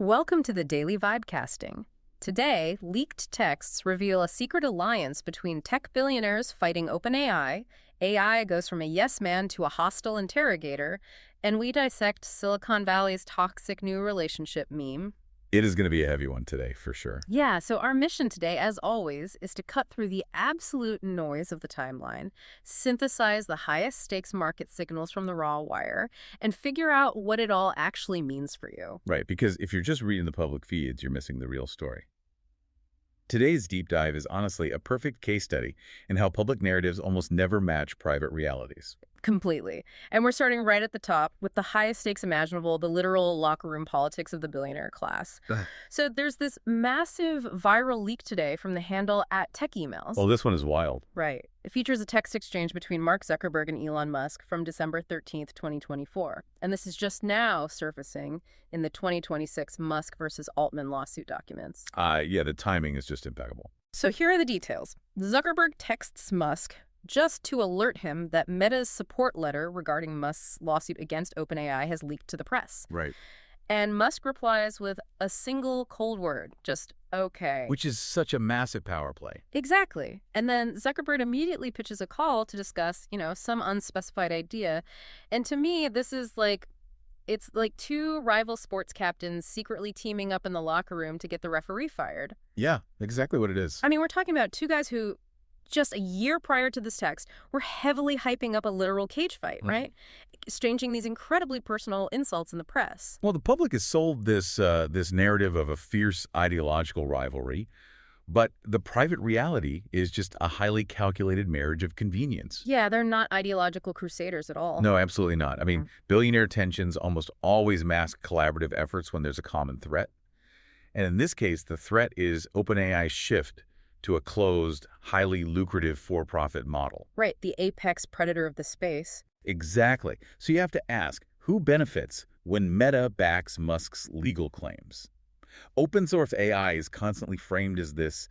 Welcome to the Daily Vibecasting. Today, leaked texts reveal a secret alliance between tech billionaires fighting OpenAI, AI goes from a yes man to a hostile interrogator, and we dissect Silicon Valley's toxic new relationship meme. It is going to be a heavy one today, for sure. Yeah, so our mission today, as always, is to cut through the absolute noise of the timeline, synthesize the highest stakes market signals from the raw wire, and figure out what it all actually means for you. Right, because if you're just reading the public feeds, you're missing the real story. Today's deep dive is honestly a perfect case study in how public narratives almost never match private realities. Completely. And we're starting right at the top with the highest stakes imaginable, the literal locker room politics of the billionaire class. So there's this massive viral leak today from the handle @TechEmails. Well, this one is wild. Right. It features a text exchange between Mark Zuckerberg and Elon Musk from December 13th, 2024. And this is just now surfacing in the 2026 Musk versus Altman lawsuit documents. Yeah, the timing is just impeccable. So here are the details. Zuckerberg texts Musk just to alert him that Meta's support letter regarding Musk's lawsuit against OpenAI has leaked to the press. Right. And Musk replies with a single cold word, just okay. Which is such a massive power play. Exactly. And then Zuckerberg immediately pitches a call to discuss, some unspecified idea. And to me, this is it's like two rival sports captains secretly teaming up in the locker room to get the referee fired. Yeah, exactly what it is. I mean, we're talking about two guys who just a year prior to this text were heavily hyping up a literal cage fight, right? Exchanging these incredibly personal insults in the press. Well, the public has sold this narrative of a fierce ideological rivalry, but the private reality is just a highly calculated marriage of convenience. Yeah, they're not ideological crusaders at all. No, absolutely not. I mean, billionaire tensions almost always mask collaborative efforts when there's a common threat. And in this case, the threat is OpenAI's shift to a closed, highly lucrative for-profit model. Right, the apex predator of the space. Exactly. So you have to ask, who benefits when Meta backs Musk's legal claims? Open source AI is constantly framed as this,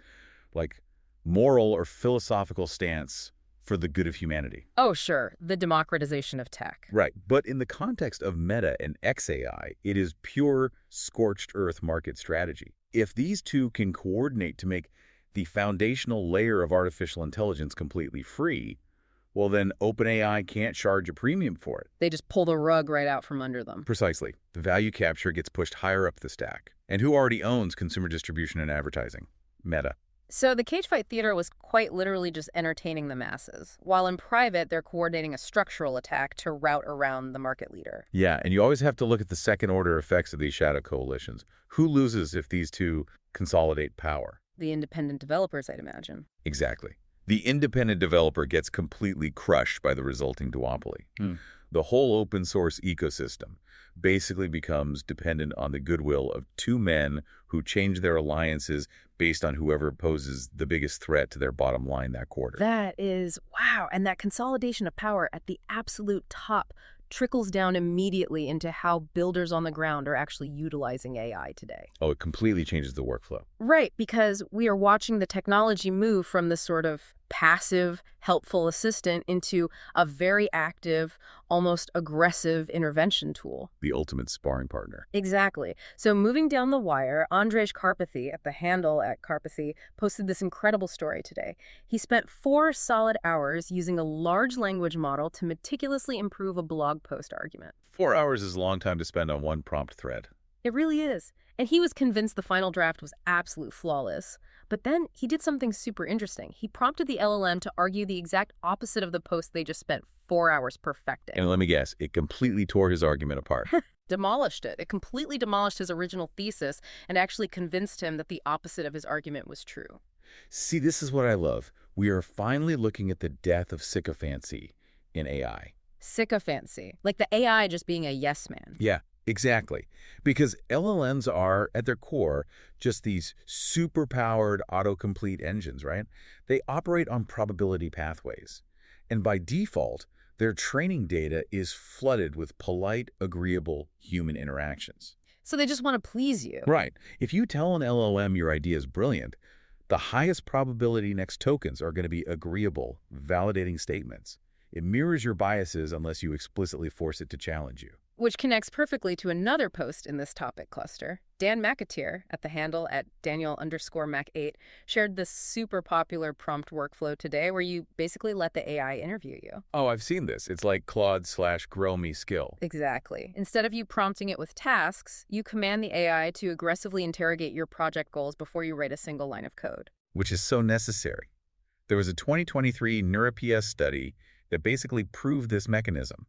moral or philosophical stance for the good of humanity. Oh, sure, the democratization of tech. Right, but in the context of Meta and XAI, it is pure scorched earth market strategy. If these two can coordinate to make the foundational layer of artificial intelligence completely free, well then OpenAI can't charge a premium for it. They just pull the rug right out from under them. Precisely. The value capture gets pushed higher up the stack. And who already owns consumer distribution and advertising? Meta. So the cage fight theater was quite literally just entertaining the masses, while in private they're coordinating a structural attack to rout around the market leader. Yeah, and you always have to look at the second-order effects of these shadow coalitions. Who loses if these two consolidate power? The independent developers, I'd imagine. Exactly. The independent developer gets completely crushed by the resulting duopoly. The whole open source ecosystem basically becomes dependent on the goodwill of two men who change their alliances based on whoever poses the biggest threat to their bottom line that quarter. That is, wow. And that consolidation of power at the absolute top trickles down immediately into how builders on the ground are actually utilizing AI today. Oh, it completely changes the workflow. Right, because we are watching the technology move from this sort of passive, helpful assistant into a very active, almost aggressive intervention tool. The ultimate sparring partner. Exactly. So moving down the wire, Andrej Karpathy at the handle @Karpathy posted this incredible story today. He spent 4 solid hours using a large language model to meticulously improve a blog post argument. 4 hours is a long time to spend on one prompt thread. It really is. And he was convinced the final draft was absolute flawless. But then he did something super interesting. He prompted the LLM to argue the exact opposite of the post they just spent 4 hours perfecting. And let me guess, it completely tore his argument apart. Demolished it. It completely demolished his original thesis and actually convinced him that the opposite of his argument was true. See, this is what I love. We are finally looking at the death of sycophancy in AI. Sycophancy. Like the AI just being a yes man. Yeah. Exactly. Because LLMs are, at their core, just these super-powered autocomplete engines, right? They operate on probability pathways. And by default, their training data is flooded with polite, agreeable human interactions. So they just want to please you. Right. If you tell an LLM your idea is brilliant, the highest probability next tokens are going to be agreeable, validating statements. It mirrors your biases unless you explicitly force it to challenge you. Which connects perfectly to another post in this topic cluster. Dan McAteer, at the handle at Daniel_Mac8, shared this super popular prompt workflow today where you basically let the AI interview you. Oh, I've seen this. It's like Claude/Grow Me Skill. Exactly. Instead of you prompting it with tasks, you command the AI to aggressively interrogate your project goals before you write a single line of code. Which is so necessary. There was a 2023 NeuroPS study that basically proved this mechanism.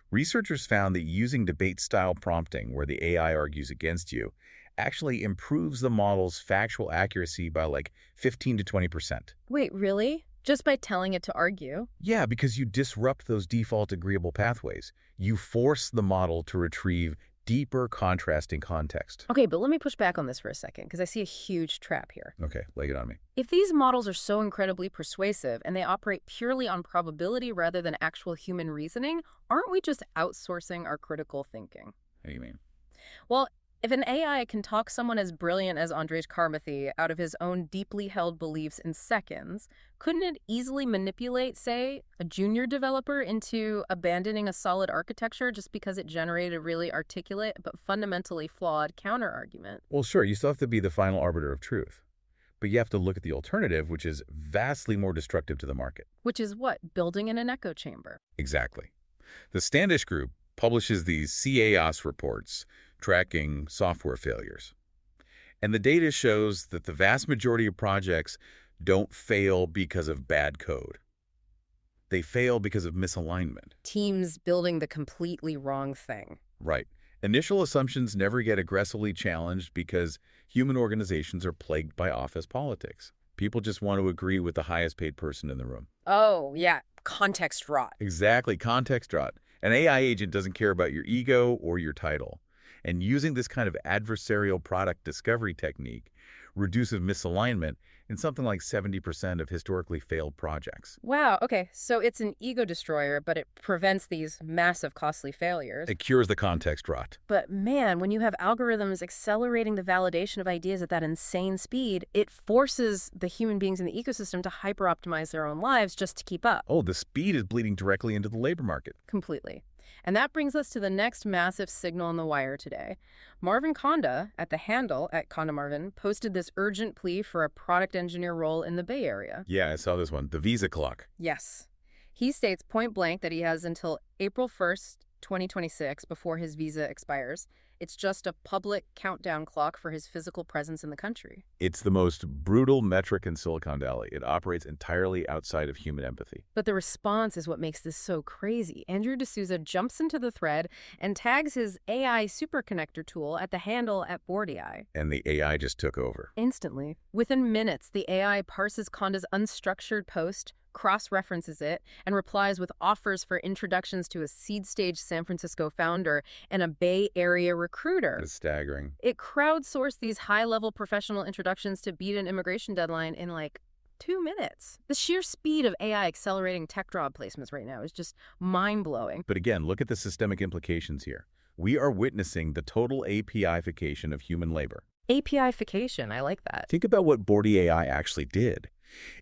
Researchers found that using debate-style prompting, where the AI argues against you, actually improves the model's factual accuracy by like 15 to 20%. Wait, really? Just by telling it to argue? Yeah, because you disrupt those default agreeable pathways. You force the model to retrieve deeper contrasting context. Okay, but let me push back on this for a second, because I see a huge trap here. Okay, lay it on me. If these models are so incredibly persuasive and they operate purely on probability rather than actual human reasoning, aren't we just outsourcing our critical thinking? What do you mean? Well, if an AI can talk someone as brilliant as Andrej Karmathy out of his own deeply held beliefs in seconds, couldn't it easily manipulate, say, a junior developer into abandoning a solid architecture just because it generated a really articulate but fundamentally flawed counterargument? Well, sure, you still have to be the final arbiter of truth. But you have to look at the alternative, which is vastly more destructive to the market. Which is what? Building in an echo chamber. Exactly. The Standish Group publishes these CAOS reports tracking software failures. And the data shows that the vast majority of projects don't fail because of bad code. They fail because of misalignment. Teams building the completely wrong thing. Right. Initial assumptions never get aggressively challenged because human organizations are plagued by office politics. People just want to agree with the highest paid person in the room. Oh, yeah. Context rot. Exactly. Context rot. An AI agent doesn't care about your ego or your title. And using this kind of adversarial product discovery technique reduces misalignment in something like 70% of historically failed projects. Wow, okay, so it's an ego destroyer, but it prevents these massive costly failures. It cures the context rot. But man, when you have algorithms accelerating the validation of ideas at that insane speed, it forces the human beings in the ecosystem to hyper-optimize their own lives just to keep up. Oh, the speed is bleeding directly into the labor market. Completely. And that brings us to the next massive signal on the wire today. Marvin Konda, at the handle at Konda Marvin, posted this urgent plea for a product engineer role in the Bay Area. Yeah, I saw this one. The visa clock. Yes. He states point blank that he has until April 1st, 2026 before his visa expires. It's just a public countdown clock for his physical presence in the country. It's the most brutal metric in Silicon Valley. It operates entirely outside of human empathy. But the response is what makes this so crazy. Andrew D'Souza jumps into the thread and tags his AI superconnector tool at the handle at BoardAI. And the AI just took over. Instantly. Within minutes, the AI parses Konda's unstructured post, cross-references it, and replies with offers for introductions to a seed-stage San Francisco founder and a Bay Area recruiter. It's staggering. It crowdsourced these high-level professional introductions to beat an immigration deadline in like 2 minutes. The sheer speed of AI accelerating tech job placements right now is just mind-blowing. But again, look at the systemic implications here. We are witnessing the total API-fication of human labor. API-fication, I like that. Think about what BoardAI actually did.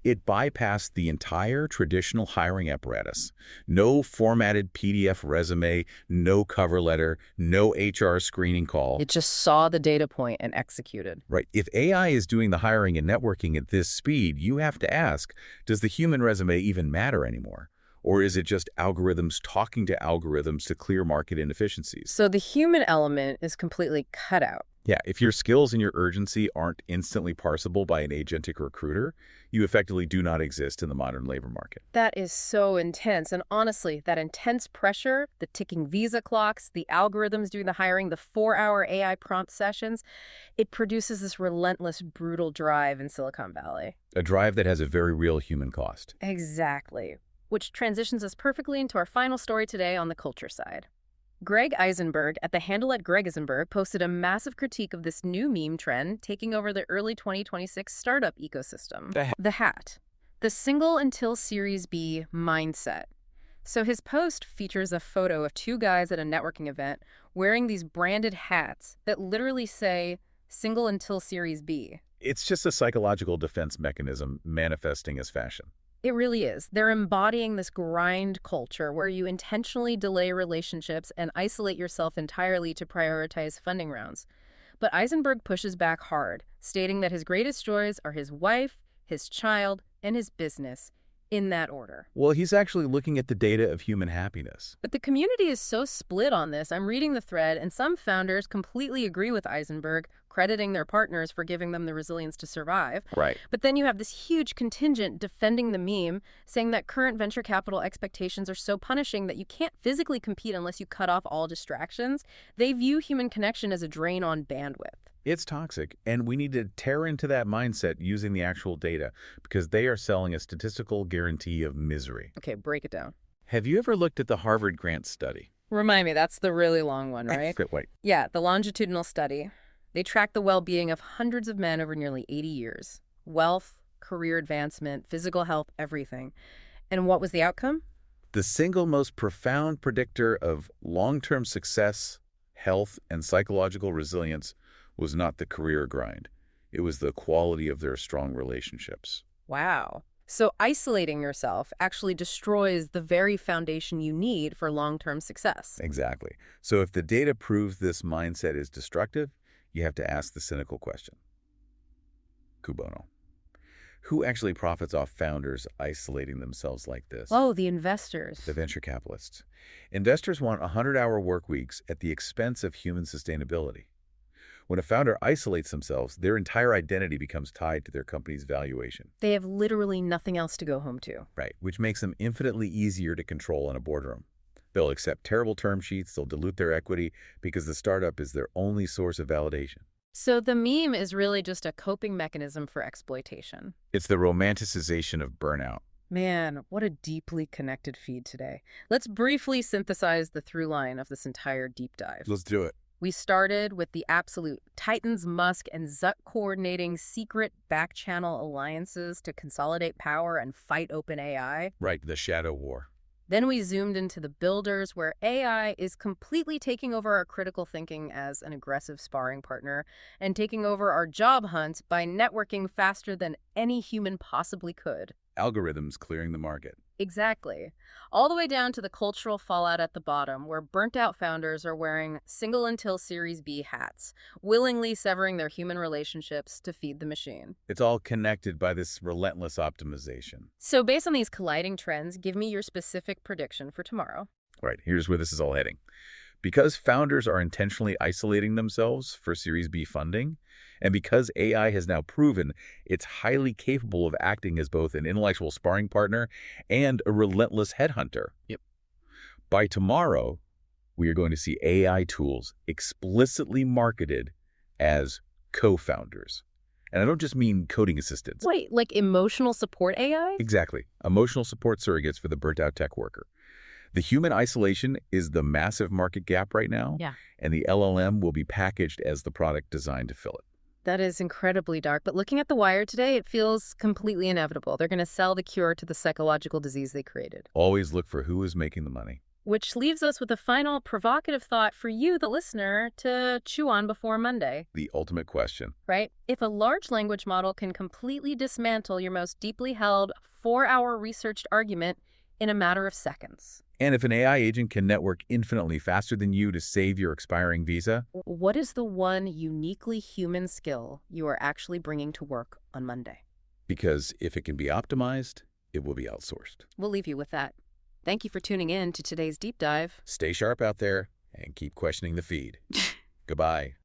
It bypassed the entire traditional hiring apparatus. No formatted PDF resume, no cover letter, no HR screening call. It just saw the data point and executed. Right. If AI is doing the hiring and networking at this speed, you have to ask, does the human resume even matter anymore? Or is it just algorithms talking to algorithms to clear market inefficiencies? So the human element is completely cut out. Yeah, if your skills and your urgency aren't instantly parsable by an agentic recruiter, you effectively do not exist in the modern labor market. That is so intense. And honestly, that intense pressure, the ticking visa clocks, the algorithms doing the hiring, the 4-hour AI prompt sessions, it produces this relentless, brutal drive in Silicon Valley. A drive that has a very real human cost. Exactly. Which transitions us perfectly into our final story today on the culture side. Greg Eisenberg, at the handle at Greg Eisenberg, posted a massive critique of this new meme trend taking over the early 2026 startup ecosystem. The hat. The single until Series B mindset. So his post features a photo of 2 guys at a networking event wearing these branded hats that literally say, single until Series B. It's just a psychological defense mechanism manifesting as fashion. It really is. They're embodying this grind culture where you intentionally delay relationships and isolate yourself entirely to prioritize funding rounds. But Eisenberg pushes back hard, stating that his greatest joys are his wife, his child, and his business, in that order. Well, he's actually looking at the data of human happiness. But the community is so split on this. I'm reading the thread, and some founders completely agree with Eisenberg, crediting their partners for giving them the resilience to survive. Right. But then you have this huge contingent defending the meme, saying that current venture capital expectations are so punishing that you can't physically compete unless you cut off all distractions. They view human connection as a drain on bandwidth. It's toxic, and we need to tear into that mindset using the actual data because they are selling a statistical guarantee of misery. Okay, break it down. Have you ever looked at the Harvard Grant study? Remind me, that's the really long one, right? Wait. Yeah, the longitudinal study. They track the well-being of hundreds of men over nearly 80 years. Wealth, career advancement, physical health, everything. And what was the outcome? The single most profound predictor of long-term success, health, and psychological resilience was not the career grind. It was the quality of their strong relationships. Wow. So isolating yourself actually destroys the very foundation you need for long-term success. Exactly. So if the data proves this mindset is destructive, you have to ask the cynical question. Kubono. Who actually profits off founders isolating themselves like this? Oh, the investors. The venture capitalists. Investors want 100-hour work weeks at the expense of human sustainability. When a founder isolates themselves, their entire identity becomes tied to their company's valuation. They have literally nothing else to go home to. Right, which makes them infinitely easier to control in a boardroom. They'll accept terrible term sheets, they'll dilute their equity because the startup is their only source of validation. So the meme is really just a coping mechanism for exploitation. It's the romanticization of burnout. Man, what a deeply connected feed today. Let's briefly synthesize the through line of this entire deep dive. Let's do it. We started with the absolute Titans, Musk, and Zuck coordinating secret back-channel alliances to consolidate power and fight OpenAI. Right, the shadow war. Then we zoomed into the builders, where AI is completely taking over our critical thinking as an aggressive sparring partner and taking over our job hunt by networking faster than any human possibly could. Algorithms clearing the market. Exactly. All the way down to the cultural fallout at the bottom, where burnt-out founders are wearing single until Series B hats, willingly severing their human relationships to feed the machine. It's all connected by this relentless optimization. So based on these colliding trends, give me your specific prediction for tomorrow. All right, here's where this is all heading. Because founders are intentionally isolating themselves for Series B funding, and because AI has now proven it's highly capable of acting as both an intellectual sparring partner and a relentless headhunter. Yep. By tomorrow, we are going to see AI tools explicitly marketed as co-founders. And I don't just mean coding assistants. Wait, like emotional support AI? Exactly. Emotional support surrogates for the burnt-out tech worker. The human isolation is the massive market gap right now, and the LLM will be packaged as the product designed to fill it. That is incredibly dark, but looking at The Wire today, it feels completely inevitable. They're going to sell the cure to the psychological disease they created. Always look for who is making the money. Which leaves us with a final provocative thought for you, the listener, to chew on before Monday. The ultimate question. Right? If a large language model can completely dismantle your most deeply held 4-hour researched argument in a matter of seconds. And if an AI agent can network infinitely faster than you to save your expiring visa? What is the one uniquely human skill you are actually bringing to work on Monday? Because if it can be optimized, it will be outsourced. We'll leave you with that. Thank you for tuning in to today's deep dive. Stay sharp out there and keep questioning the feed. Goodbye.